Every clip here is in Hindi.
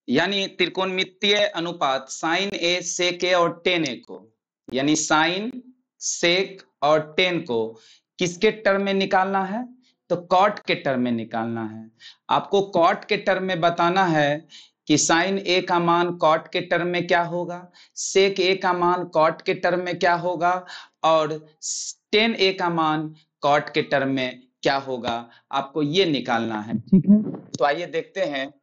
यानी त्रिकोणमितीय अनुपात साइन ए सेक ए और टेन ए को, यानी साइन सेक और टेन को किसके टर्म में निकालना है? तो कॉट के टर्म में निकालना है। आपको कॉट के टर्म में बताना है कि साइन ए का मान कॉट के टर्म में क्या होगा, सेक ए का मान कॉट के टर्म में क्या होगा और टेन ए का मान कॉट के टर्म में क्या होगा, आपको ये निकालना है। ठीक है, तो आइए देखते हैं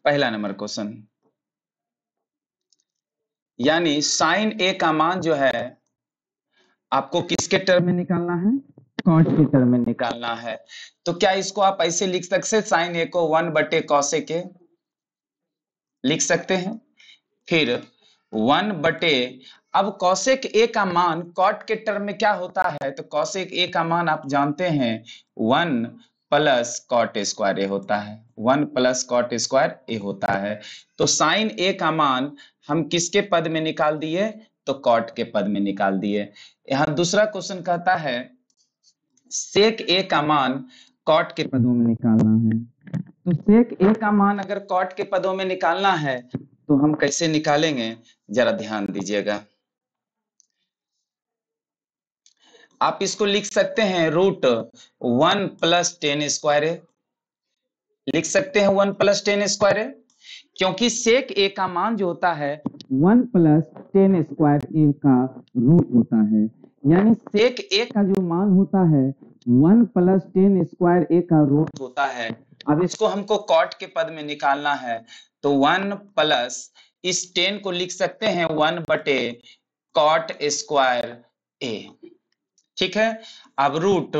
पहला नंबर क्वेश्चन। यानी साइन ए का मान जो है आपको किसके टर्म में निकालना है? कॉट के टर्म में निकालना है। तो क्या इसको आप ऐसे लिख सकते हैं, साइन ए को 1/cos के लिख सकते हैं, फिर 1/, अब कॉसेक ए का मान कॉट के टर्म में क्या होता है? तो कॉसेक ए का मान आप जानते हैं 1 + cot स्क्वायर ए होता है, 1 + cot स्क्वायर ए होता है। तो साइन ए का मान हम किसके पद में निकाल दिए? तो कॉट के पद में निकाल दिए। यहाँ दूसरा क्वेश्चन कहता है सेक ए का मान कॉट के पदों में निकालना है। तो सेक ए का मान अगर कॉट के पदों में निकालना है तो हम कैसे निकालेंगे, जरा ध्यान दीजिएगा। आप इसको लिख सकते हैं √1 + 10 स्क्वायर ए, लिख सकते हैं 1 + 10 स्क्वायर ए, क्योंकि सेक ए का मान जो होता है 1 + 10 स्क्वायर ए का रूट होता है, यानी सेक ए का जो मान होता है 1 + 10 स्क्वायर ए का रूट होता है। अब इसको हमको कॉट के पद में निकालना है, तो 1 प्लस इस 10 को लिख सकते हैं 1/cot स्क्वायर ए। ठीक है, अब root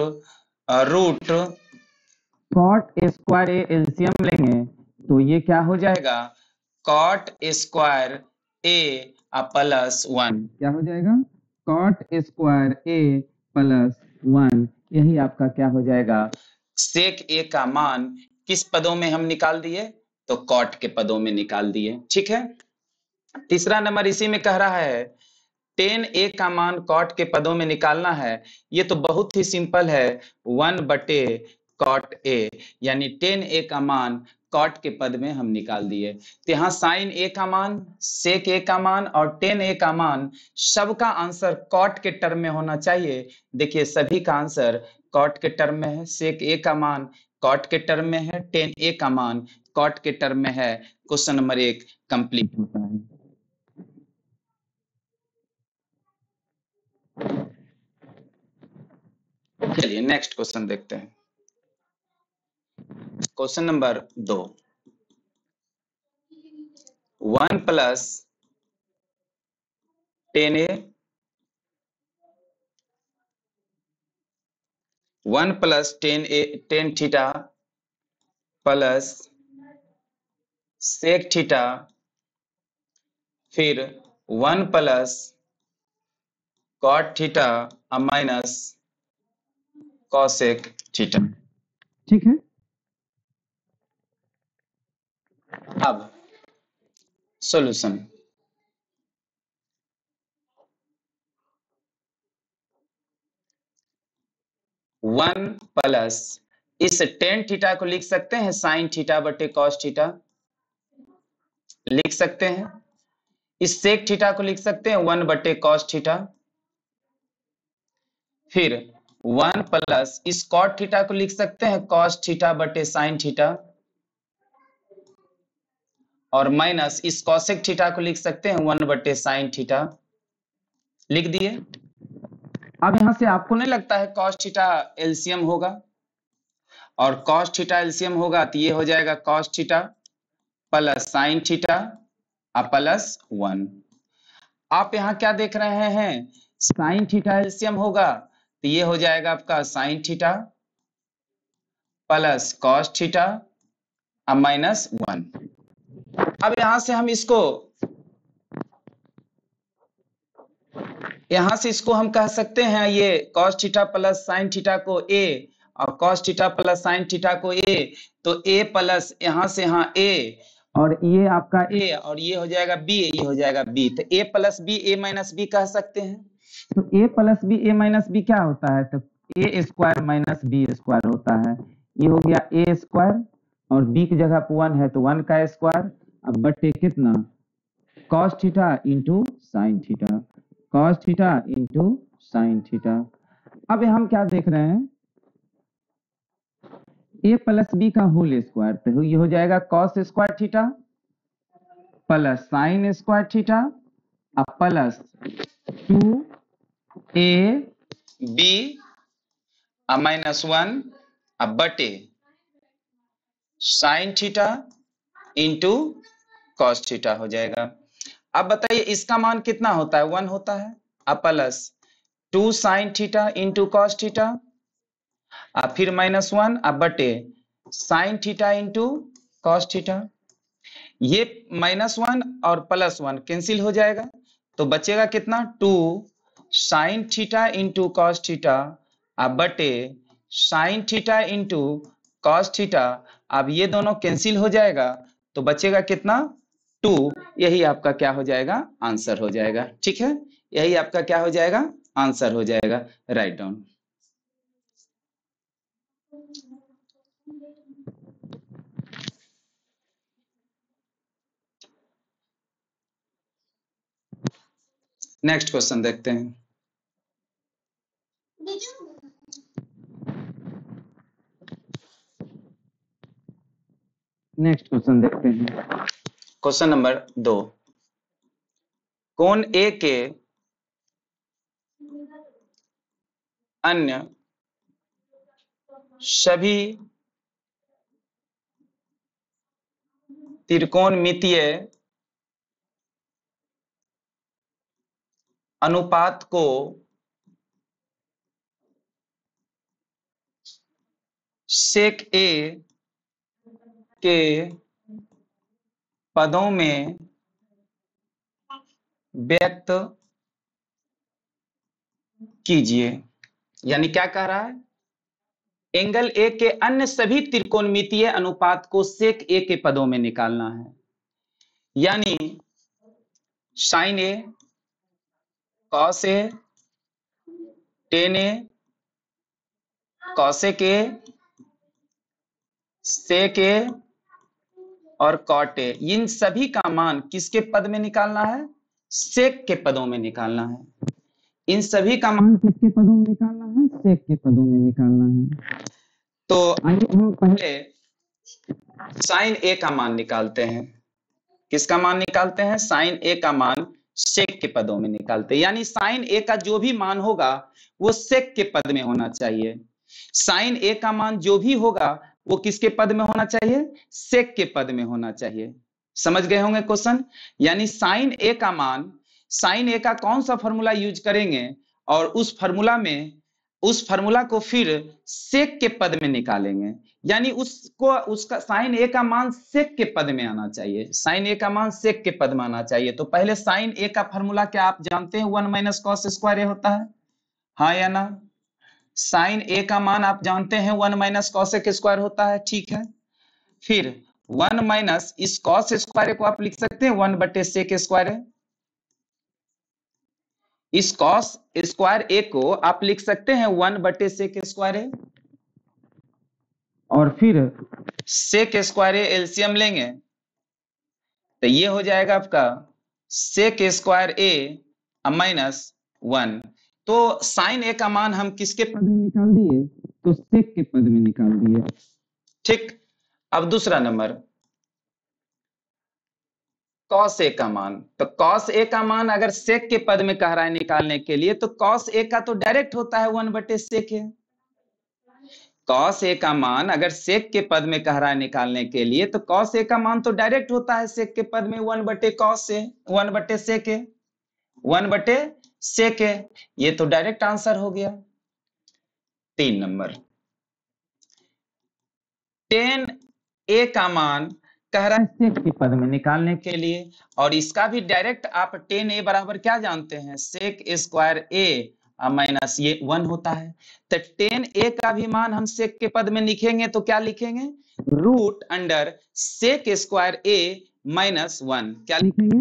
cot square A LCM लेंगे तो ये क्या हो जाएगा, कॉट स्क्वायर ए प्लस 1, क्या हो जाएगा, कॉट स्क्वायर ए प्लस 1, यही आपका क्या हो जाएगा, सेक ए का मान किस पदों में हम निकाल दिए? तो कॉट के पदों में निकाल दिए। ठीक है, तीसरा नंबर इसी में कह रहा है टेन ए का मान कॉट के पदों में निकालना है। ये तो बहुत ही सिंपल है, 1/cot ए, यानी टेन ए का मान कॉट के पद में हम निकाल दिए। तो यहाँ साइन ए का मान, सेक ए का मान और टेन ए का मान सबका आंसर कॉट के टर्म में होना चाहिए। देखिए सभी का आंसर कॉट के टर्म में है, सेक ए का मान कॉट के टर्म में है, टेन ए का मान कॉट के टर्म में है। क्वेश्चन नंबर 1 कंप्लीट होता है। चलिए नेक्स्ट क्वेश्चन देखते हैं। Question number 2, 1 + 10a 1 + 10a 10 theta plus sec theta, फिर 1 + cot theta minus cosec theta. ठीक है, अब सॉल्यूशन। वन प्लस इस टेन थीटा को लिख सकते हैं साइन थीटा बटे कॉस थीटा, लिख सकते हैं। इस सेक थीटा को लिख सकते हैं 1/cos थीटा, फिर 1 प्लस इस कॉट थीटा को लिख सकते हैं कॉस थीटा बटे साइन थीटा, और माइनस इस कॉसेक थीटा को लिख सकते हैं 1/sin थीटा, लिख दिए। अब यहां से आपको नहीं लगता है कॉस थीटा एलसीएम होगा, और कॉस थीटा एलसीएम होगा तो ये हो जाएगा cos theta plus sine theta plus 1। आप यहाँ क्या देख रहे हैं, साइन थीटा एलसीएम होगा तो ये हो जाएगा आपका sine theta plus cos theta minus 1। अब यहां से हम इसको हम कह सकते हैं ये cos theta plus sin theta को a और cos theta plus sin theta को a, तो a प्लस यहां से यहाँ a और ये आपका a और ये हो जाएगा b, ये हो जाएगा b, तो a plus b a minus b कह सकते हैं। तो a plus b a minus b क्या होता है, तो a square minus b square होता है। ये हो गया a स्क्वायर और b की जगह पे 1 है तो 1 का स्क्वायर, अब बटे कितना cos theta into sine theta, cos theta into sine theta. अब हम क्या देख रहे हैं, a प्लस बी का होल स्क्वायर, तो ये हो जाएगा cos square theta plus sine square theta अब प्लस 2a b माइनस 1 अब बटे sign theta into cos theta हो जाएगा। अब बताइए इसका मान कितना होता है, 1 होता है, अब plus 2 sign theta into cos theta अब फिर माइनस 1 अब बटे sign theta into cos theta. ये -1 और +1 कैंसिल हो जाएगा तो बचेगा कितना 2 sign theta into cos theta अब बटे sign theta into cos theta. अब ये दोनों कैंसिल हो जाएगा तो बचेगा कितना 2। यही आपका क्या हो जाएगा, आंसर हो जाएगा। ठीक है, यही आपका क्या हो जाएगा, आंसर हो जाएगा। Write down. नेक्स्ट क्वेश्चन देखते हैं। नेक्स्ट क्वेश्चन देखते हैं। क्वेश्चन नंबर 2, कोण ए के अन्य सभी त्रिकोणमितीय अनुपात को सेक ए के पदों में व्यक्त कीजिए। यानी क्या कह रहा है, एंगल ए के अन्य सभी त्रिकोणमितीय अनुपात को सेक ए के पदों में निकालना है। यानी sine A, cos A, tan A, cosec A, sec A और कॉट ए, इन सभी का मान किसके पद में निकालना है, सेक के पदों में निकालना है। इन सभी का मान किसके पदों में निकालना है, सेक के पदों में निकालना है। तो आइए हम पहले साइन ए का मान निकालते हैं। किसका मान निकालते हैं, साइन ए का मान सेक के पदों में निकालते हैं। यानी साइन ए का जो भी मान होगा वो सेक के पद में होना चाहिए। साइन ए का मान जो भी होगा वो किसके पद में होना चाहिए, सेक के पद में होना चाहिए। समझ गए होंगे क्वेश्चन। यानी साइन ए का मान, साइन ए का कौन सा फॉर्मूला यूज करेंगे और उस फॉर्मूला को फिर सेक के पद में निकालेंगे। यानी उसका साइन ए का मान सेक के पद में आना चाहिए, साइन ए का मान सेक के पद में आना चाहिए। तो पहले साइन ए का फॉर्मूला क्या आप जानते हैं, 1 माइनस कॉस स्क्वायर ए होता है, हाँ या ना। साइन ए का मान आप जानते हैं 1 माइनस कॉसेक स्क्वायर होता है, ठीक है। फिर 1 माइनस इस कॉस स्क्वायर को आप लिख सकते हैं 1 बटे सेक स्क्वायर है। इस कॉस स्क्वायर ए को आप लिख सकते हैं 1 बटे सेक स्क्वायर है। और फिर सेक स्क्वायर ए एलसीएम लेंगे तो ये हो जाएगा आपका सेक स्क्वायर ए माइनस 1। तो साइन ए का मान हम किसके पद में निकाल दिए, तो सेक के पद में निकाल दिए। ठीक, अब दूसरा नंबर कॉस ए का मान। तो कॉस ए का मान अगर सेक के पद में कह रहा है निकालने के लिए, तो कॉस ए का तो डायरेक्ट होता है 1 बटे सेक है। कॉस ए का मान अगर सेक के पद में कह रहा है निकालने के लिए, तो कॉस ए का मान तो डायरेक्ट होता है सेक के पद में 1 बटे कॉस ए, 1 बटे सेक है, 1 बटे सेक है। ये तो डायरेक्ट आंसर हो गया। 3 नंबर टेन ए का मान कह रहा है सेक के पद में निकालने के लिए, और इसका भी डायरेक्ट आप टेन ए बराबर क्या जानते हैं, सेक स्क्वायर ए माइनस ये 1 होता है। तो टेन ए का भी मान हम सेक के पद में लिखेंगे तो क्या लिखेंगे, रूट अंडर सेक स्क्वायर ए माइनस 1। क्या लिखेंगे,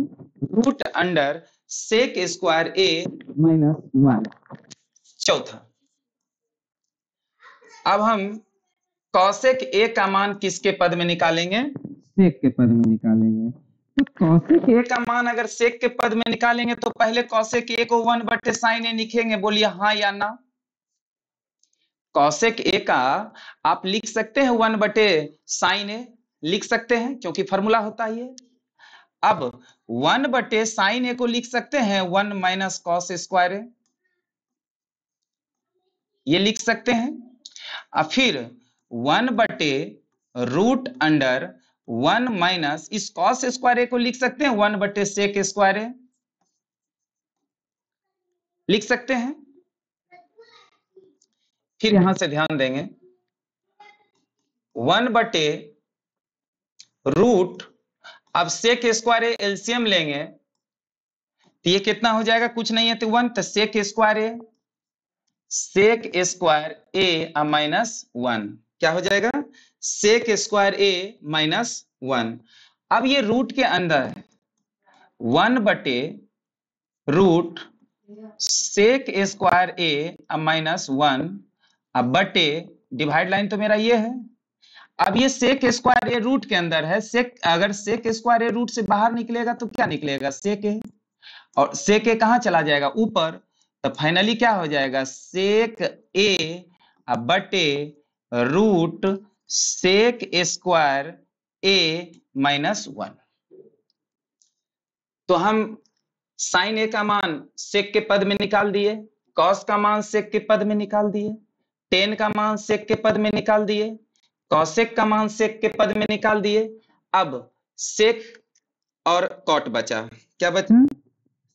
रूट अंडर सेक स्क्वायर ए माइनस 1। चौथा, अब हम कॉसेक ए का मान किसके पद में निकालेंगे? सेक के पद में निकालेंगे। तो कॉसेक ए का मान अगर सेक के पद में निकालेंगे तो पहले कॉसेक ए को 1/sin ए लिखेंगे, बोलिए हाँ या ना? कॉसेक ए का आप लिख सकते हैं 1/sin ए, लिख सकते हैं क्योंकि फॉर्मूला होता ही है। अब 1/sin ए को लिख सकते हैं 1 - cos स्क्वायर ए, ये लिख सकते हैं। अब फिर 1/√1 - इस cos स्क्वायर ए को लिख सकते हैं 1/sec स्क्वायर ए, लिख सकते हैं। फिर यहां से ध्यान देंगे 1/√, अब sec स्क्वायर ए एलसीएम लेंगे तो ये कितना हो जाएगा? कुछ नहीं है तो 1, तो sec स्क्वायर ए -1 क्या हो जाएगा? sec स्क्वायर ए -1। अब ये रूट के अंदर है 1/√sec स्क्वायर ए -1 अब बटे डिवाइड लाइन तो मेरा ये है। अब ये sec स्क्वायर ए रूट के अंदर है, अगर sec स्क्वायर ए रूट से बाहर निकलेगा तो क्या निकलेगा? sec ए, और sec ए कहां चला जाएगा? ऊपर, तो फाइनली क्या हो जाएगा? sec ए बटे √sec स्क्वायर ए -1। तो हम sin ए का मान sec के पद में निकाल दिए, cos का मान sec के पद में निकाल दिए, tan का मान sec के पद में निकाल दिए, cosec का मान sec के पद में निकाल दिए। अब sec और cot बचा, क्या बचा?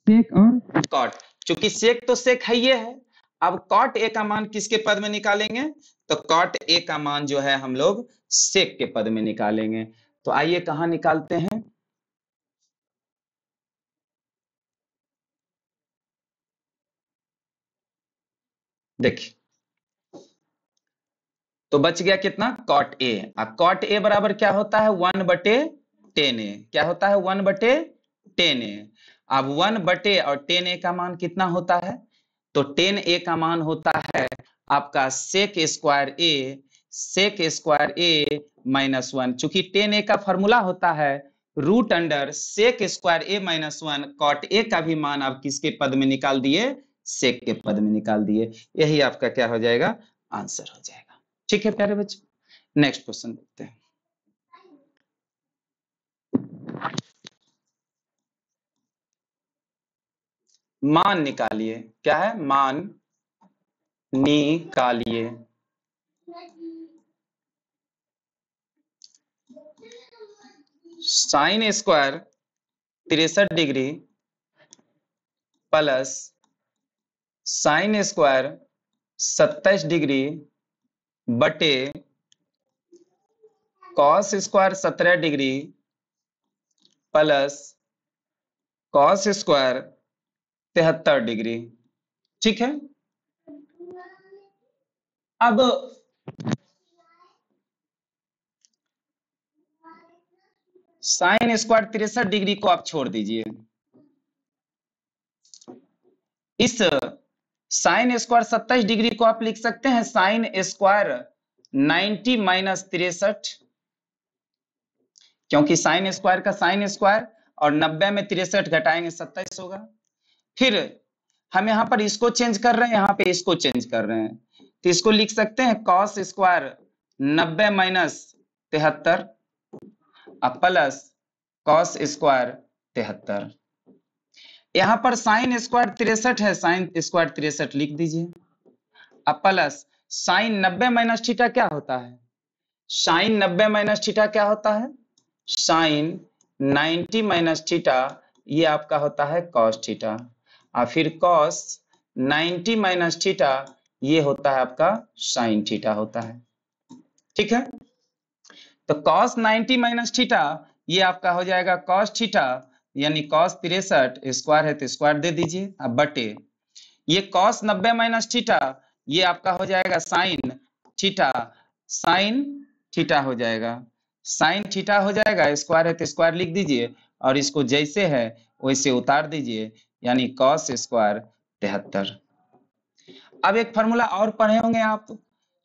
sec और cot। चूंकि sec तो sec है ये है, अब cot a का मान किसके पद में निकालेंगे? तो cot a का मान जो है हम लोग sec के पद में निकालेंगे। तो आइए कहां निकालते हैं? देखिए तो बच गया कितना? cot a। अब cot a बराबर क्या होता है? 1/tan a। क्या होता है? 1/tan a। अब 1 और tan a का मान कितना होता है? तो tan a का मान होता है आपका sec स्क्वायर a -1। चूंकि tan a का फॉर्मूला होता है √sec square a -1, cot a का भी मान आप किसके पद में निकाल दिए? sec के पद में निकाल दिए। यही आपका क्या हो जाएगा? आंसर हो जाएगा। ठीक है प्यारे बच्चे, नेक्स्ट क्वेश्चन देखते हैं। मान निकालिए। क्या है? मान निकालिए। Sine square 63 degree plus sine square 27 degree बटे cos square 17 degree plus cos square 73 degree. ठीक है। अब साइन स्क्वायर 63 डिग्री को आप छोड़ दीजिए, इस साइन स्क्वायर 27 डिग्री को आप लिख सकते हैं साइन स्क्वायर 90 - 63, क्योंकि साइन स्क्वायर का साइन स्क्वायर और 90 में 63 घटाएंगे 27 होगा। फिर हम यहाँ पर इसको चेंज कर रहे हैं, यहाँ पे इसको चेंज कर रहे हैं, तो इसको लिख सकते हैं cos square 90 - 73 plus cos square 73। यहाँ पर साइन स्क्वायर 63 है, साइन स्क्वायर 63 लिख दीजिए। अब प्लस साइन 90 - थीटा क्या होता है? साइन 90 - थीटा क्या होता है? साइन 90 - थीटा ये आपका होता है कॉस थीटा, और फिर कॉस 90 - थीटा ये होता है आपका साइन थीटा होता है। ठीक है। तो कॉस 90 - थीटा ये आपका हो जाएगा कॉस थीटा, यानी कॉस 63 स्क्वायर है तो स्क्वायर दे दीजिए। अब बटे ये कॉस 90 - थीटा ये आपका हो जाएगा साइन थीटा, साइन थीटा हो जाएगा, साइन थीटा हो जाएगा, स्क्वायर है तो स्क्वायर लिख दीजिए और इसको जैसे है वैसे उतार दीजिए, यानी कॉस स्क्वायर 73। अब एक फॉर्मूला और पढ़े होंगे आप,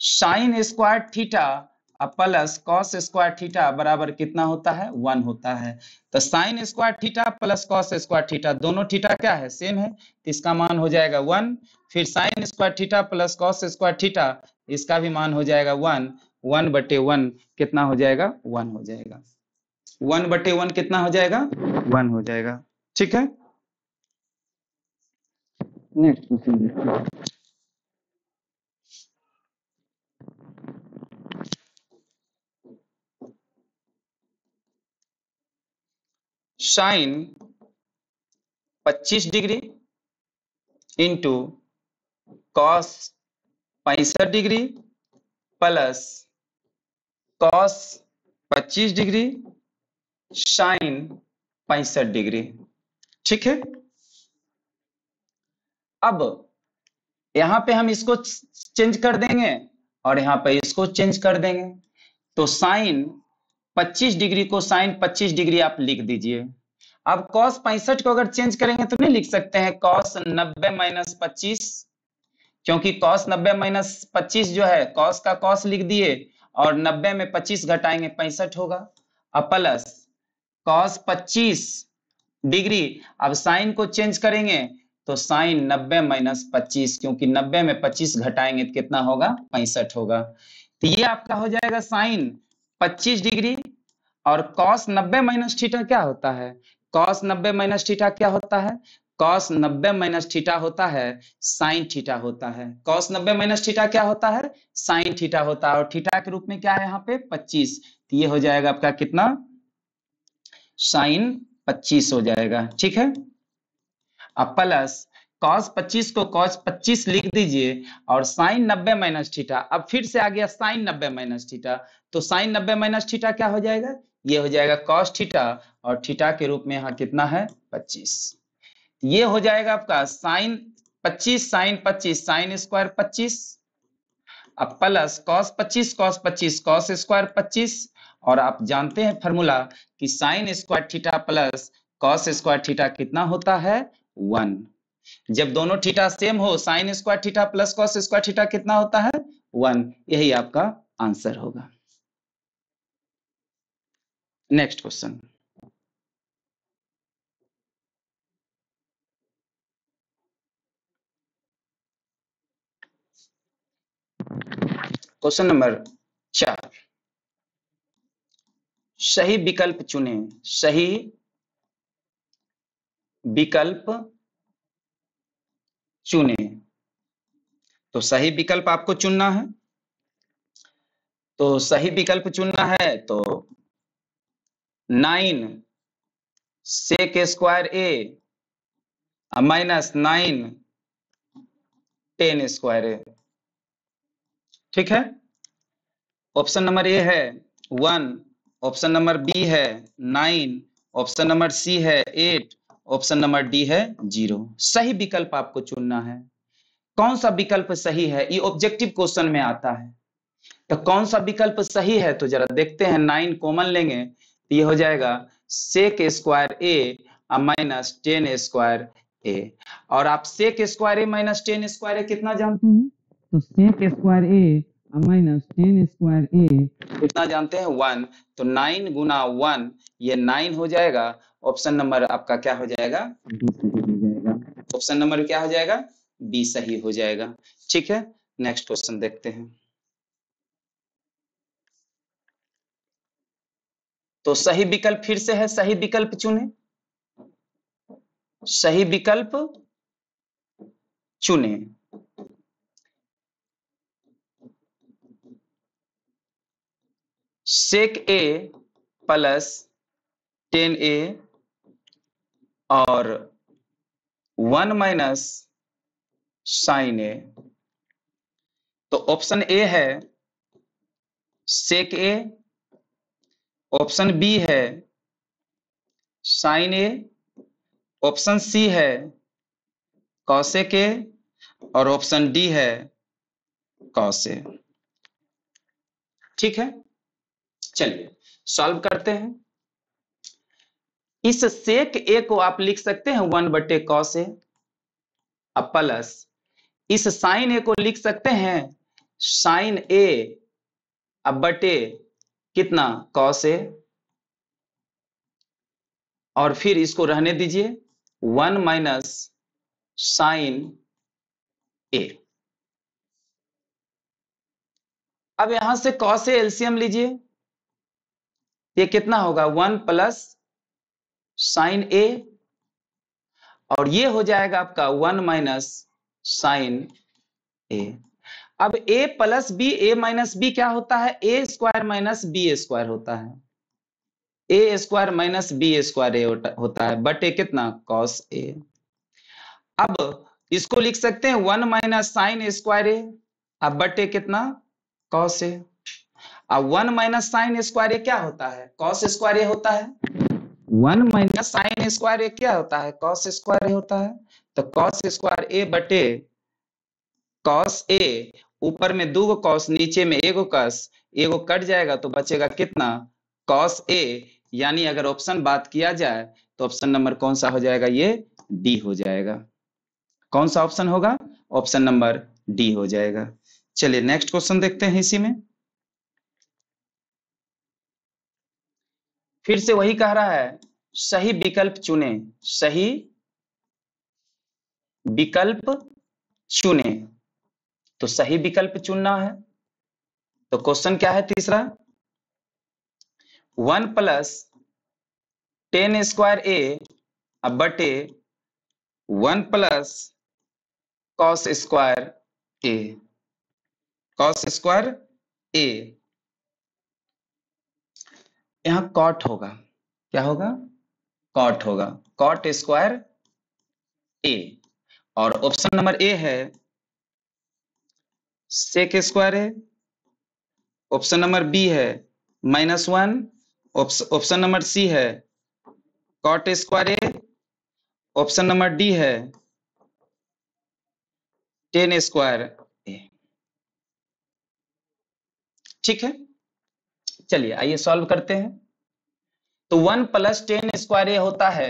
साइन स्क्वायर थीटा अब प्लस कॉस स्क्वायर थीटा बराबर कितना होता है 1 होता है। तो sign square theta plus cos square theta दोनों थीटा क्या है सेम है, तो इसका मान हो जाएगा 1। फिर sign square theta plus cos square theta इसका भी मान हो जाएगा 1। 1/1 कितना हो जाएगा 1 हो जाएगा। 1/1 कितना हो जाएगा 1 हो जाएगा। ठीक है, नेक्स्ट क्वेश्चन देखते हैं। Sine 25 degree into cos 65 degree plus cos 25 degree sine 65 degree. ठीक है, अब यहां पे हम इसको चेंज कर देंगे और यहां पे इसको चेंज कर देंगे। तो साइन 25 डिग्री को साइन 25 डिग्री आप लिख दीजिए। अब कॉस 65 को अगर चेंज करेंगे तो नहीं लिख सकते हैं कॉस 90 माइनस 25, क्योंकि कॉस 90 माइनस 25 जो है कॉस का कॉस लिख दिए और 90 में 25 घटाएंगे 65 होगा। अब प्लस कॉस 25 डिग्री, अब साइन को चेंज करेंगे तो साइन 90 माइनस 25, क्योंकि 90 में 25 घटाएंगे तो कितना होगा 65 होगा। तो ये आपका हो जाएगा साइन 25 डिग्री और कॉस 90 माइनस थीटा क्या होता है, कॉस 90 माइनस थीटा क्या होता है, कॉस 90 माइनस थीटा होता है साइन थीटा होता है। कॉस 90 माइनस थीटा क्या होता है साइन थीटा होता है और थीटा के रूप में क्या है यहाँ पे 25। तो ये हो जाएगा आपका कितना साइन 25 हो जाएगा। ठीक है, अब प्लस cos 25 को cos 25 लिख दीजिए और साइन 90 माइनस थीटा, अब फिर से आ गया साइन 90 माइनस थीटा, तो साइन 90 माइनस थीटा क्या हो जाएगा, ये हो जाएगा cos थीटा और थीटा के रूप में यहाँ कितना है 25। ये हो जाएगा आपका साइन 25 साइन 25 साइन स्क्वायर 25, अब plus cos 25 cos 25 cos square 25, और आप जानते हैं फॉर्मूला कि sign square theta plus cos square theta कितना होता है 1। जब दोनों थीटा सेम हो sign square theta plus cos square theta कितना होता है 1। यही आपका आंसर होगा। नेक्स्ट क्वेश्चन, क्वेश्चन नंबर 4, सही विकल्प चुने। सही विकल्प चुने, तो सही विकल्प आपको चुनना है। तो सही विकल्प चुनना है तो 9 सेक स्क्वायर ए माइनस 9 10 स्क्वायर ए। ठीक है, ऑप्शन नंबर ए है 1, ऑप्शन नंबर बी है 9, ऑप्शन नंबर सी है 8, ऑप्शन नंबर डी है 0। सही विकल्प आपको चुनना है। कौन सा विकल्प सही है, ये ऑब्जेक्टिव क्वेश्चन में आता है। तो कौन सा विकल्प सही है तो जरा देखते हैं। 9 कॉमन लेंगे तो ये हो जाएगा sec square A minus 10 square A, और आप सेक स्क्वायर ए माइनस 10 स्क्वायर ए कितना जानते हैं, तो सेक स्क्वायर ए माइनस 10 स्क्वायर ए कितना जानते हैं 1। तो 9 गुना 1 ये 9 हो जाएगा। ऑप्शन नंबर आपका क्या हो जाएगा बी सही हो जाएगा। ऑप्शन नंबर क्या हो जाएगा बी सही हो जाएगा। ठीक है, नेक्स्ट क्वेश्चन देखते हैं। तो सही विकल्प फिर से है, सही विकल्प चुने, सही विकल्प चुने। सेक ए प्लस 10a और 1 माइनस साइन ए। तो ऑप्शन ए है सेक ए, ऑप्शन बी है साइन ए, ऑप्शन सी है कॉसेक ए और ऑप्शन डी है कॉस ए। ठीक है, चलिए सॉल्व करते हैं। इस सेक ए को आप लिख सकते हैं 1/cos ए, अब प्लस इस साइन ए को लिख सकते हैं साइन ए अब बटे कितना cos A, और फिर इसको रहने दीजिए 1 माइनस साइन A। अब यहां से cos A एलसीएम लीजिए, ये कितना होगा 1 प्लस साइन A, और ये हो जाएगा आपका 1 माइनस साइन A। अब A plus B, A minus B क्या होता है, A square minus B square होता है, A square minus B square होता है, बटे कितना cos A। अब इसको लिख सकते हैं 1 माइनस साइन स्क्वायर A, अब बटे कितना cos A। अब 1 माइनस साइन स्क्वायर A क्या होता है, cos स्क्वायर A होता है। 1 माइनस साइन स्क्वायर A क्या होता है, cos स्क्वायर A होता है। तो cos स्क्वायर A बटे cos A, ऊपर में 2 cos, नीचे में 1 cos, एगो कट जाएगा तो बचेगा कितना cos A। यानी अगर ऑप्शन बात किया जाए तो ऑप्शन नंबर कौन सा हो जाएगा, ये डी हो जाएगा। कौन सा ऑप्शन होगा, ऑप्शन नंबर डी हो जाएगा। चलिए नेक्स्ट क्वेश्चन देखते हैं। इसी में फिर से वही कह रहा है, सही विकल्प चुने, सही विकल्प चुने। तो सही विकल्प चुनना है, तो क्वेश्चन क्या है तीसरा, 1 प्लस टेन स्क्वायर A अब बटे 1 plus cos square A, cos square A। यहां कॉट होगा, क्या होगा, कॉट होगा, कॉट स्क्वायर A। और ऑप्शन नंबर ए है sec square A, option number B है -1, ऑप्शन नंबर सी है cot square A, option number D है टेन स्क्वायर A। ठीक है, चलिए आइए सॉल्व करते हैं। तो 1 प्लस टेन स्क्वायर A होता है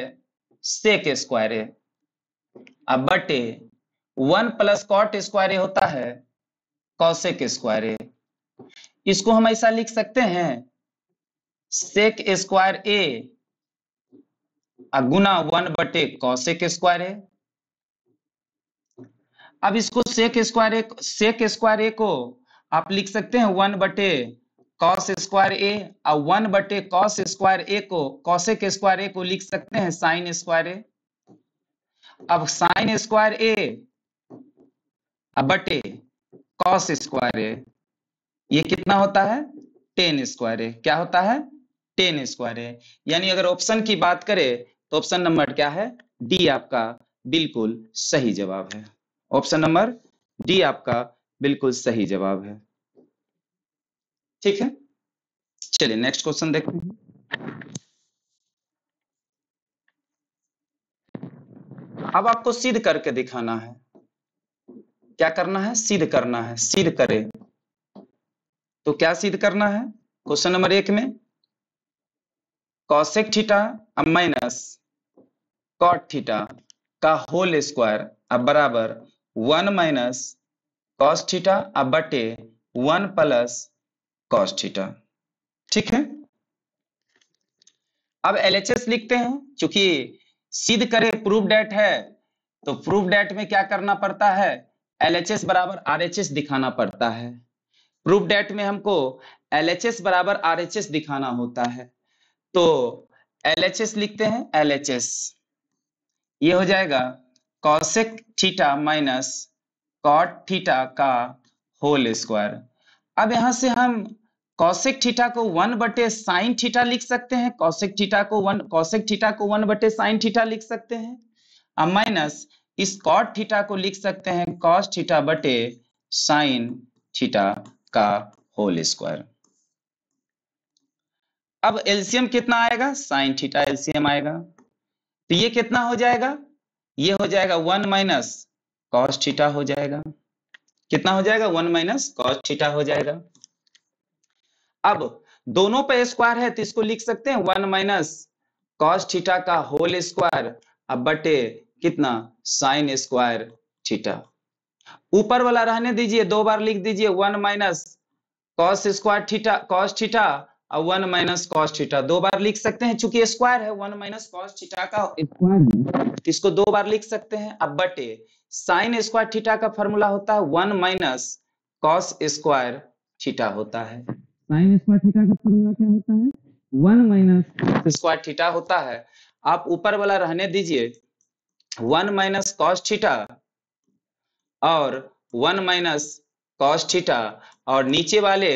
सेक स्क्वायर A, अब बटे 1 प्लस कॉट स्क्वायर A होता है कॉसेक स्क्वायर A। इसको हम ऐसा लिख सकते हैं सेक स्क्वायर A गुना 1 बटे कॉसेक स्क्वायर A। अब इसको सेक स्क्वायर A को आप लिख सकते हैं 1 बटे कॉस स्क्वायर A, और 1 बटे कॉस स्क्वायर A को, कॉसेक स्क्वायर A को लिख सकते हैं साइन स्क्वायर A। अब साइन स्क्वायर A अब बटे कॉस स्क्वायर A, ये कितना होता है टेन स्क्वायर A, क्या होता है टेन स्क्वायर A। यानी अगर ऑप्शन की बात करें तो ऑप्शन नंबर क्या है, डी आपका बिल्कुल सही जवाब है। ऑप्शन नंबर डी आपका बिल्कुल सही जवाब है। ठीक है, चलिए नेक्स्ट क्वेश्चन देखते हैं। अब आपको सिद्ध करके दिखाना है, क्या करना है, सिद्ध करना है, सिद्ध करे। तो क्या सिद्ध करना है, क्वेश्चन नंबर 1 में कॉसेक थीटा अब माइनस कॉट थीटा का होल स्क्वायर अब बराबर 1 माइनस कॉस थीटा अब बटे 1 प्लस कॉस थीटा। ठीक है, अब एलएचएस लिखते हैं। चूंकि सिद्ध करे प्रूफ डेट है, तो प्रूफ डेट में क्या करना पड़ता है, एलएचएस बराबर आरएचएस दिखाना पड़ता है। प्रूफ डेट में हमको एलएचएस बराबर आरएचएस दिखाना होता है। तो एलएचएस लिखते हैं, एलएचएस ये हो जाएगा cosec theta minus cot theta का होल स्क्वायर। अब यहां से हम कॉसेक थीटा को 1 बटे साइन थीटा लिख सकते हैं, कॉसेक थीटा को 1 बटे साइन थीटा लिख सकते हैं, अब माइनस इस कॉट थीटा को लिख सकते हैं कॉस थीटा बटे साइन थीटा का होल स्क्वायर। अब एलसीएम कितना आएगा, साइन थीटा एलसीएम आएगा, तो ये कितना हो जाएगा, ये हो जाएगा 1 माइनस कॉस थीटा हो जाएगा। कितना हो जाएगा, 1 माइनस कॉस थीटा हो जाएगा। अब दोनों पे स्क्वायर है तो इसको लिख सकते हैं 1 माइनस कॉस थीटा का होल स्क्वायर अब बटे कितना साइन स्क्वायर थीटा। ऊपर वाला रहने दीजिए, 2 बार लिख दीजिए 1 minus cos square theta cos theta और 1 माइनस कॉस थीटा, दो बार लिख सकते हैं, चूंकि स्क्वायर है 1 माइनस कॉस थीटा का स्क्वायर है, तो इसको दो बार लिख सकते हैं। अब बटे साइन स्क्वायर थीटा का फॉर्मूला होता है 1 माइनस कॉस स्क्वायर थीटा होता है। साइन स्क्वायर थीटा का फॉर्मूला क्या होता है? 1 माइनस स्क्वायर थीटा होता है। आप ऊपर वाला रहने दीजिए 1 माइनस कॉस थीटा और 1 माइनस कॉस थीटा, और नीचे वाले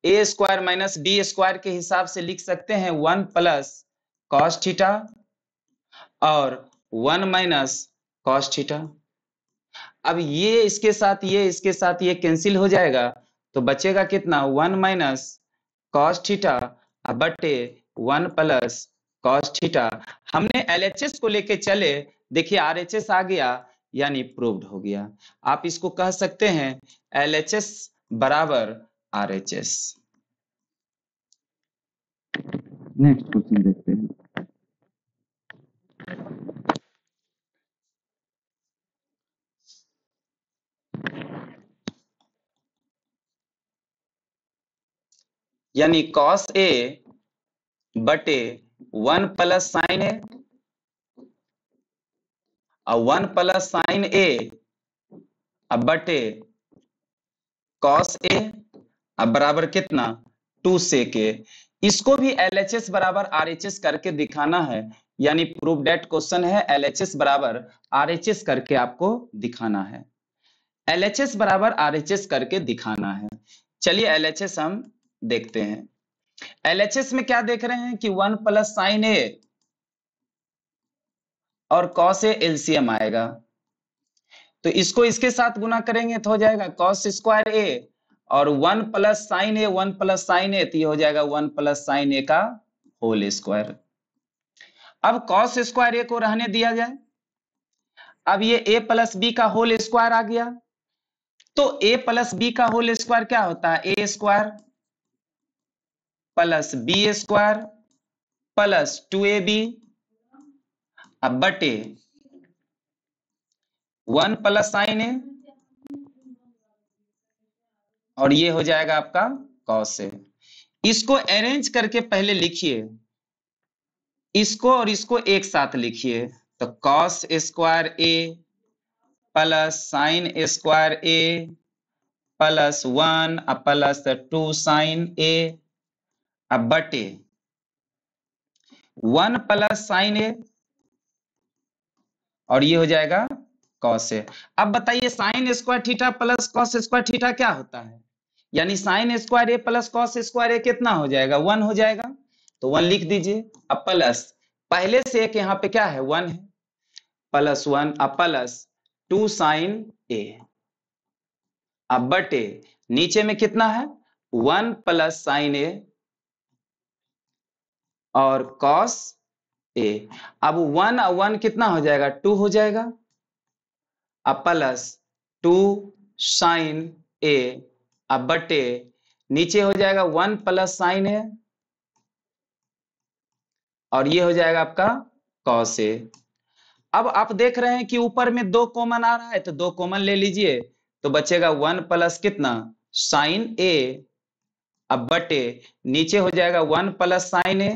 ए स्क्वायर माइनस बी स्क्वायर के हिसाब से लिख सकते हैं 1 प्लस कॉस थीटा और 1 माइनस कॉस थीटा। अब ये इसके साथ ये कैंसिल हो जाएगा, तो बचेगा कितना? 1 माइनस कॉस थीटा बटे 1 प्लस कॉस थीटा। हमने एलएचएस को लेके चले, देखिए आरएचएस आ गया, यानी प्रूव्ड हो गया। आप इसको कह सकते हैं एलएचएस बराबर आरएचएस। नेक्स्ट क्वेश्चन देखते हैं। यानी कॉस ए बटे 1 प्लस साइन ए और 1 प्लस साइन ए बटे कॉस ए अब बराबर कितना? 2 सेक ए। इसको भी एलएचएस बराबर आरएचएस करके दिखाना है, यानी प्रूफ दैट क्वेश्चन है एलएचएस बराबर आरएचएस करके आपको दिखाना है। एलएचएस बराबर आरएचएस करके दिखाना है। चलिए एलएचएस हम देखते हैं। एलएचएस में क्या देख रहे हैं कि 1 प्लस साइन ए और कॉस ए एलसीएम आएगा, तो इसको इसके साथ गुना करेंगे तो हो जाएगा कॉस स्क्वायर ए और 1 plus sine A, 1 plus sine A, तो ये हो जाएगा 1 प्लस साइन ए का होल स्क्वायर। अब कॉस स्क्वायर ए को रहने दिया जाए, अब ये ए प्लस बी का होल स्क्वायर आ गया, तो ए प्लस बी का होल स्क्वायर क्या होता है? A square plus B square plus 2ab अब बटे 1 प्लस साइन ए और ये हो जाएगा आपका कॉस ए। इसको अरेंज करके पहले लिखिए, इसको और इसको एक साथ लिखिए, तो cos square A plus sine square A plus 1 plus 2 sign ए अब बटे 1 प्लस साइन ए और ये हो जाएगा कॉस ए। अब बताइए sign square theta plus cos square theta क्या होता है? यानी sine square A plus cos square ए कितना हो जाएगा? 1 हो जाएगा, तो 1 लिख दीजिए। अब प्लस पहले से एक यहाँ पे क्या है? 1 है, प्लस 1 अब प्लस 2 साइन ए अब बटे नीचे में कितना है? 1 प्लस साइन ए और कॉस ए। अब 1 और 1 कितना हो जाएगा? 2 हो जाएगा, अब प्लस 2 साइन ए अब बटे नीचे हो जाएगा 1 प्लस साइन ए और ये हो जाएगा आपका कॉस ए। अब आप देख रहे हैं कि ऊपर में 2 कॉमन आ रहा है, तो 2 कॉमन ले लीजिए, तो बचेगा 1 प्लस कितना? साइन ए अब बटे नीचे हो जाएगा 1 प्लस साइन ए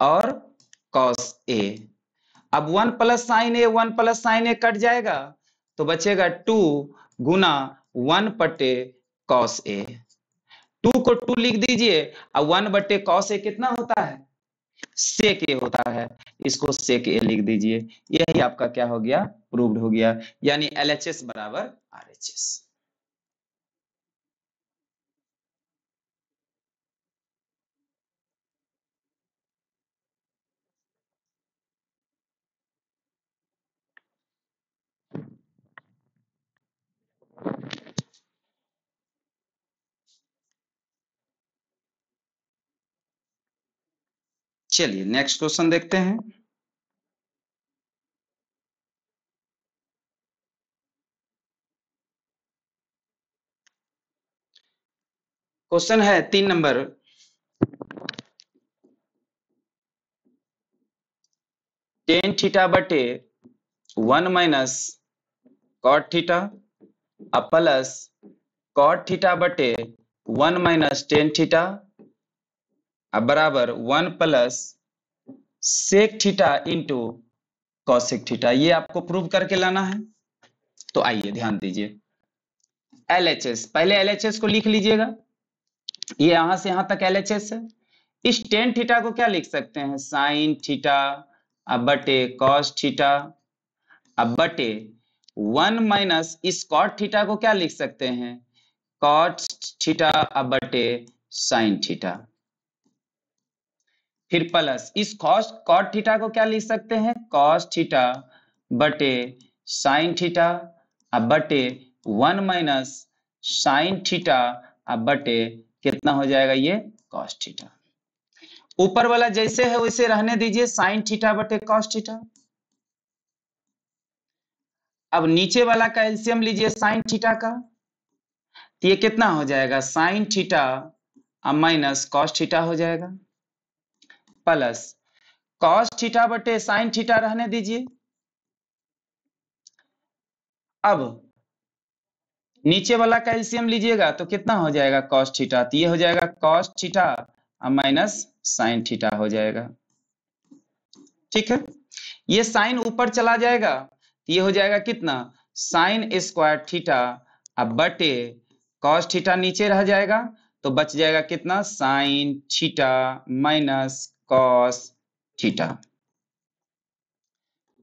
और कॉस ए। अब 1 plus sine A 1 plus sine A cut जाएगा, तो बचेगा 2 गुना 1 बटे कॉस ए। 2 को 2 लिख दीजिए और 1 बटे कॉस ए कितना होता है? सेक ए होता है, इसको सेक ए लिख दीजिए। यही आपका क्या हो गया? प्रूव्ड हो गया, यानी एलएचएस बराबर आरएचएस। चलिए नेक्स्ट क्वेश्चन देखते हैं। क्वेश्चन है 3 नंबर। टेन थीटा बटे 1 minus cot theta plus cot theta बटे 1 माइनस टेन थीटा बराबर 1 plus sec theta into cosec theta. ये आपको प्रूव करके लाना है। तो आइए ध्यान दीजिए, LHS, पहले LHS को लिख लीजिएगा। ये यहां से यहां तक LHS है। इस टेन थीटा को क्या लिख सकते हैं, साइन थीटा बटे कॉस थीटा बटे 1 माइनस इस कॉट थीटा को क्या लिख सकते हैं, कॉट थीटा बटे साइन थीटा। फिर प्लस इस कॉट थीटा को क्या लिख सकते हैं, कॉस थीटा बटे साइन थीटा बटे 1 माइनस साइन थीटा बटे कितना हो जाएगा ये कॉस थीटा। ऊपर वाला जैसे है वैसे रहने दीजिए, साइन थीटा बटे कॉस थीटा। अब नीचे वाला का एलसीएम लीजिए साइन थीटा का, तो ये कितना हो जाएगा, sign theta minus cos theta हो जाएगा, प्लस कॉस थीटा बटे साइन थीटा रहने दीजिए। अब नीचे वाला का एलसीएम लीजिएगा तो कितना हो जाएगा, कॉस थीटा, तो ये हो जाएगा cos theta minus sine theta हो जाएगा। ठीक है, ये साइन ऊपर चला जाएगा, तो ये हो जाएगा कितना, साइन स्क्वायर थीटा बटे कॉस थीटा नीचे रह जाएगा, तो बच जाएगा कितना, sign theta minus cos theta,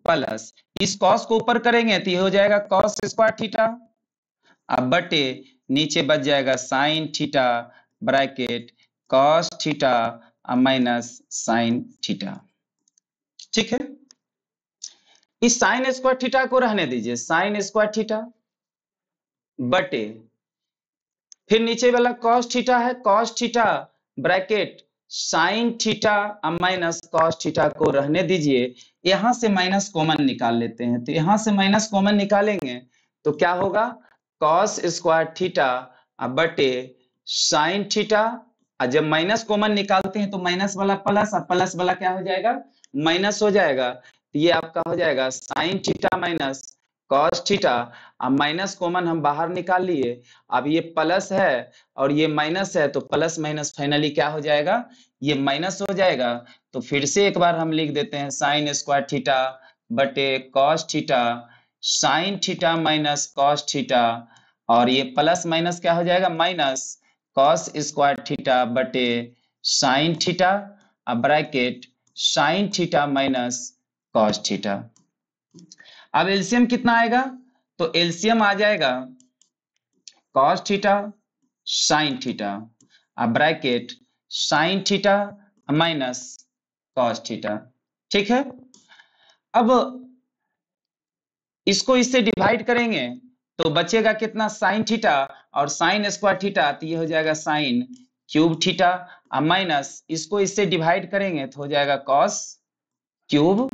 plus इस कॉस को ऊपर करेंगे तो ये हो जाएगा कॉस स्क्वायर थीटा बटे नीचे बच जाएगा sine theta bracket cos theta minus sine theta. ठीक है, इस साइन स्क्वायर थीटा को रहने दीजिए, साइन स्क्वायर थीटा बटे फिर नीचे वाला कॉस थीटा है, cos theta bracket sine theta minus cos theta को रहने दीजिए। यहां से माइनस कॉमन निकाल लेते हैं, तो यहां से माइनस कॉमन निकालेंगे तो क्या होगा, कॉस स्क्वायर थीटा बटे साइन थीटा। जब माइनस कॉमन निकालते हैं तो माइनस वाला प्लस और प्लस वाला क्या हो जाएगा, माइनस हो जाएगा। तो ये आपका हो जाएगा sign theta minus cos theta. अब माइनस कॉमन हम बाहर निकाल लिए, अब ये प्लस है और ये माइनस है, तो प्लस माइनस फाइनली क्या हो जाएगा, ये माइनस हो जाएगा। तो फिर से एक बार हम लिख देते हैं साइन स्क्वायर थीटा बटे cos theta, sine theta minus cos theta, और ये प्लस माइनस क्या हो जाएगा, माइनस कॉस स्क्वायर थीटा बटे sine theta bracket sine theta minus cos theta. अब एलसीएम कितना आएगा, तो एलसीएम आ जाएगा cos theta sine theta bracket sine theta minus cos theta. ठीक है, अब इसको इससे डिवाइड करेंगे तो बचेगा कितना, साइन थीटा और साइन स्क्वायर थीटा, तो ये हो जाएगा साइन क्यूब थीटा माइनस इसको इससे डिवाइड करेंगे तो हो जाएगा कॉस क्यूब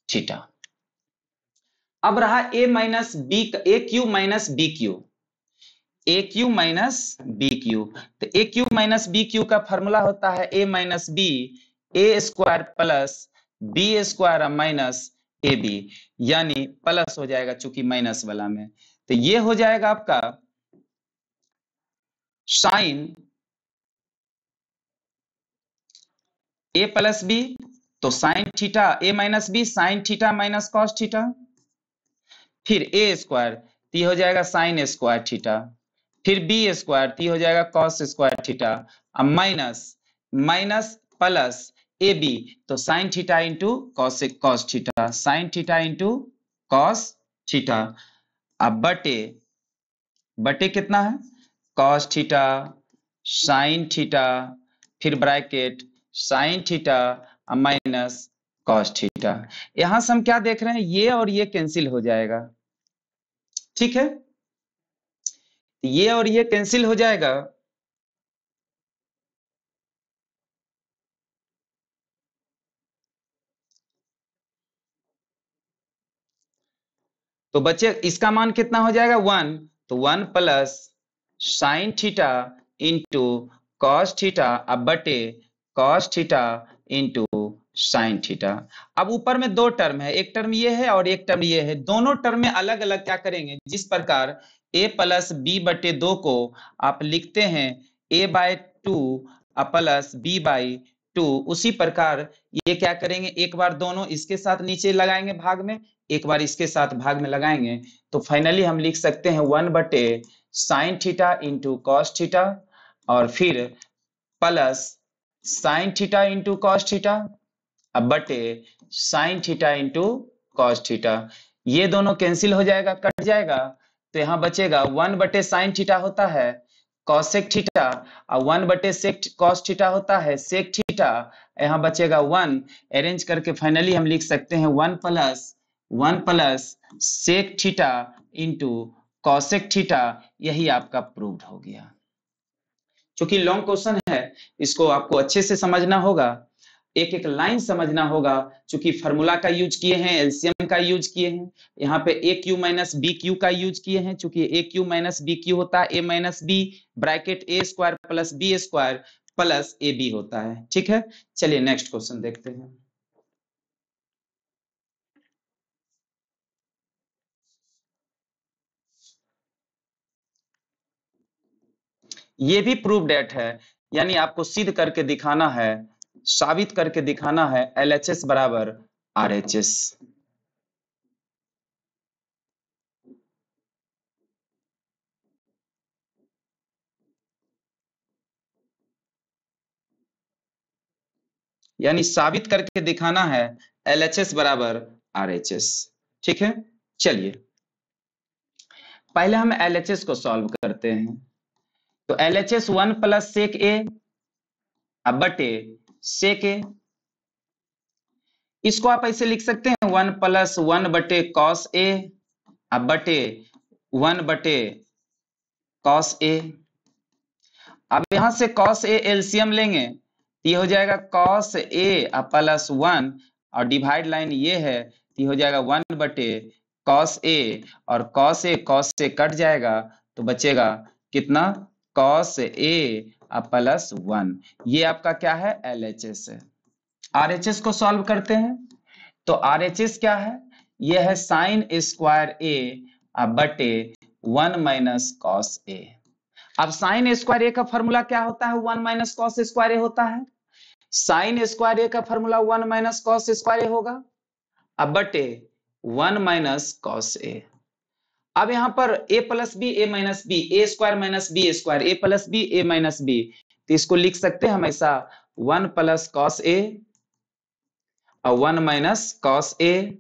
थीटा। अब रहा A minus B, A cube minus B cube, A cube minus B cube. तो A cube minus B cube का फॉर्मूला होता है A minus B A square plus B square minus A B, यानी प्लस हो जाएगा चूंकि माइनस वाला में, तो ये हो जाएगा आपका साइन ए प्लस बी, तो sine theta A minus B sine theta minus cos theta, फिर ए स्क्वायर ती हो जाएगा साइन स्क्वायर थीटा, फिर बी स्क्वायर ती हो जाएगा cos square theta minus minus plus A B, तो sine theta into cos theta, sine theta into cos theta अब बटे बटे कितना है, कॉस थीटा साइन थीटा फिर bracket sine theta minus cos theta. यहां से हम क्या देख रहे हैं, ये और ये कैंसिल हो जाएगा। ठीक है, ये और ये कैंसिल हो जाएगा, तो बच्चे इसका मान कितना हो जाएगा, 1, तो 1 plus sign theta into cos theta अब बटे cos theta into sine theta. अब ऊपर में दो टर्म है, एक टर्म ये है और एक टर्म ये है, दोनों टर्म में अलग अलग क्या करेंगे, जिस प्रकार a प्लस बी बटे 2 को आप लिखते हैं a by 2 plus b by 2। उसी प्रकार ये क्या करेंगे, एक बार दोनों इसके साथ नीचे लगाएंगे भाग में, एक बार इसके साथ भाग में लगाएंगे, तो फाइनली हम लिख सकते हैं 1/sin theta into cos theta, और फिर plus sin theta into cos theta अब बटे sin theta into cos theta. ये दोनों कैंसिल हो जाएगा, कट जाएगा, तो यहाँ बचेगा 1/sin थीटा होता है कॉसेक थीटा, और 1/sec कॉस थीटा होता है सेक थीटा। यहाँ बचेगा 1, अरेंज करके फाइनली हम लिख सकते हैं 1 plus sec theta into cosec theta. यही आपका प्रूव्ड हो गया। क्योंकि लॉन्ग क्वेश्चन है, इसको आपको अच्छे से समझना होगा, एक एक लाइन समझना होगा। चूंकि फार्मूला का यूज किए हैं, एलसीएम का यूज किए हैं, यहाँ पे A cube minus B cube का यूज किए हैं। चूंकि A cube minus B cube होता है A minus B bracket A square plus B square plus A B होता है। ठीक है, चलिए नेक्स्ट क्वेश्चन देखते हैं। ये भी प्रूव डेट है, यानी आपको सिद्ध करके दिखाना है, साबित करके दिखाना है एलएचएस बराबर आरएचएस। यानी साबित करके दिखाना है एलएचएस बराबर आरएचएस। ठीक है, चलिए पहले हम एलएचएस को सॉल्व करते हैं। तो एलएचएस 1 प्लस सेक ए अब बटे सेक ए, इसको आप ऐसे लिख सकते हैं 1 प्लस 1 बटे कॉस ए अब बटे 1 बटे कॉस ए। अब यहां से कॉस ए एलसीएम लेंगे, ये हो जाएगा कॉस ए प्लस 1, और डिवाइड लाइन ये है, ये हो जाएगा 1 बटे कॉस ए, और कॉस ए कॉस से कट जाएगा, तो बचेगा कितना, कॉस ए प्लस 1। ये आपका क्या है, एलएचएस है। आरएचएस को सॉल्व करते हैं। तो आरएचएस क्या है, ये है साइन स्क्वायर ए बटे 1 माइनस कॉस ए। अब साइन स्क्वायर ए का फॉर्मूला क्या होता है, 1 माइनस कॉस स्क्वायर ए होता है। साइन स्क्वायर ए का फॉर्मूला 1 माइनस कॉस स्क्वायर ए होगा, अब बटे 1 माइनस कॉस ए। अब यहां पर a plus B A minus B, A square minus B square, A plus B A minus B, तो इसको लिख सकते हैं हमेशा 1 प्लस कॉस ए और 1 माइनस कॉस ए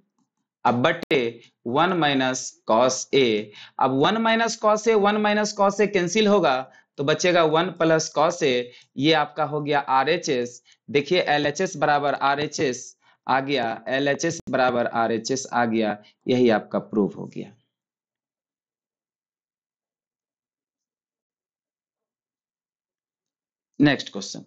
अब बटे 1 माइनस कॉस ए। अब 1 minus cos A 1 minus cos A cancel होगा, तो बचेगा 1 प्लस कॉस ए। ये आपका हो गया आरएचएस। देखिए एलएचएस बराबर आरएचएस आ गया, एलएचएस बराबर आरएचएस आ गया, यही आपका प्रूफ हो गया। Next question.